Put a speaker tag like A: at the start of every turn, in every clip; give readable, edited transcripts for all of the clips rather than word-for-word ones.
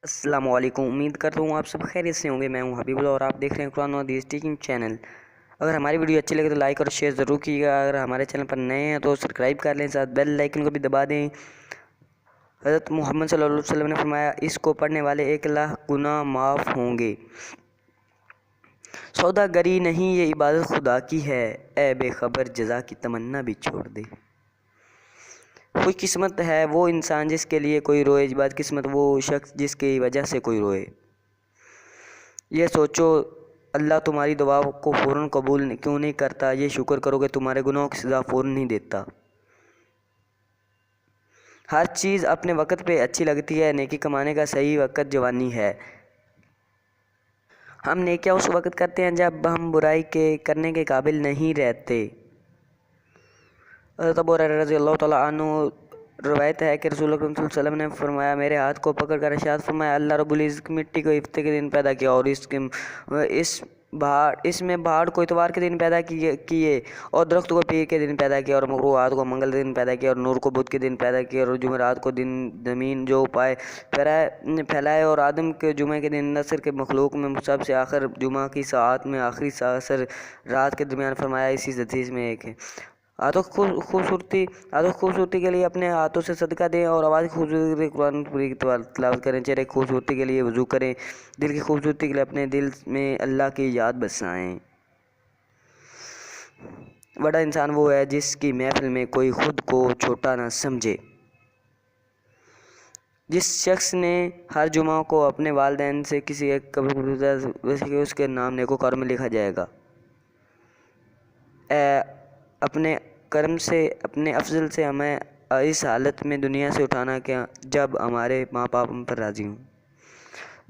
A: السلام علیکم، امید کرتا ہوں آپ سب خیریت سے ہوں گے۔ میں ہوں حبیب اللہ اور آپ دیکھ رہے ہیں قرآن و حدیث ٹیچنگ چینل۔ اگر ہماری ویڈیو اچھی لگے تو لائک اور شیئر ضرور کیجیے گا۔ اگر ہمارے چینل پر نئے ہیں تو سبسکرائب کر لیں، ساتھ بیل آئیکن کو بھی دبا دیں۔ حضرت محمد صلی اللہ علیہ وسلم نے فرمایا، اس کو پڑھنے والے 1,00,000 گناہ معاف ہوں گے۔ سودا گری نہیں، یہ عبادت خدا کی ہے، اے بے خبر جزا کی تمنا بھی چھوڑ دے۔ خوش قسمت ہے وہ انسان جس کے لیے کوئی روئے، بد قسمت وہ شخص جس کی وجہ سے کوئی روئے۔ یہ سوچو، اللہ تمہاری دعا کو فوراً قبول کیوں نہیں کرتا؟ یہ شکر کرو کہ تمہارے گناہوں کی سزا فوراً نہیں دیتا۔ ہر چیز اپنے وقت پہ اچھی لگتی ہے، نیکی کمانے کا صحیح وقت جوانی ہے۔ ہم نیکیاں اس وقت کرتے ہیں جب ہم برائی کے کرنے کے قابل نہیں رہتے۔ حضرت ابو ہریرہ رضی اللہ تعالیٰ عنہ روایت ہے کہ رسول اللہ صلی اللہ علیہ وسلم نے فرمایا، میرے ہاتھ کو پکڑ کر ارشاد فرمایا، اللہ رب العزت مٹی کو ہفتے کے دن پیدا کیا اور اس میں بھاڑ کو اتوار کے دن پیدا کیے اور درخت کو پیر کے دن پیدا کیا اور مغروبات کو منگل کے دن پیدا کیا اور نور کو بدھ کے دن پیدا کیا اور جمعرات کو دن زمین جو پائے پھیلائے اور آدم کے جمعے کے دن نصر کے مخلوق میں سب سے آخر جمعہ کی ساعت میں آخری ساعت رات کے درمیان فرمایا۔ اسی حدیث میں ایک ہے، ہاتھوں خوبصورتی کے لیے اپنے ہاتھوں سے صدقہ دیں اور آواز کی خوبصورتی کے لیے قرآن پوری تلاوت کریں، چہرے کی خوبصورتی کے لیے وضو کریں، دل کی خوبصورتی کے لیے اپنے دل میں اللہ کی یاد بسائیں۔ بڑا انسان وہ ہے جس کی محفل میں کوئی خود کو چھوٹا نہ سمجھے۔ جس شخص نے ہر جمعہ کو اپنے والدین سے کسی ایک قبر اس کے نام نیکوکاروں میں لکھا جائے گا۔ اپنے کرم سے، اپنے افضل سے ہمیں اس حالت میں دنیا سے اٹھانا کیا جب ہمارے ماں باپ ہم پر راضی ہوں۔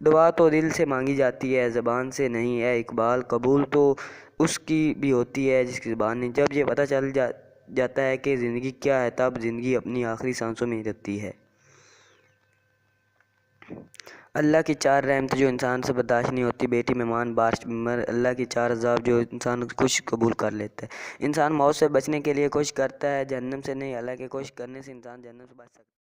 A: دعا تو دل سے مانگی جاتی ہے، زبان سے نہیں۔ ہے اقبال، قبول تو اس کی بھی ہوتی ہے جس کی زبان نہیں۔ جب یہ پتہ چل جاتا ہے کہ زندگی کیا ہے، تب زندگی اپنی آخری سانسوں میں ہی رہتی ہے۔ اللہ کی 4 رحمتیں جو انسان سے برداشت نہیں ہوتی، بیٹی، مہمان، بارش، بیمار۔ اللہ کی 4 عذاب جو انسان کچھ قبول کر لیتا ہے۔ انسان موت سے بچنے کے لیے کوشش کرتا ہے، جہنم سے نہیں، حالانکہ کوشش کرنے سے انسان جہنم سے بچ سکتا ہے۔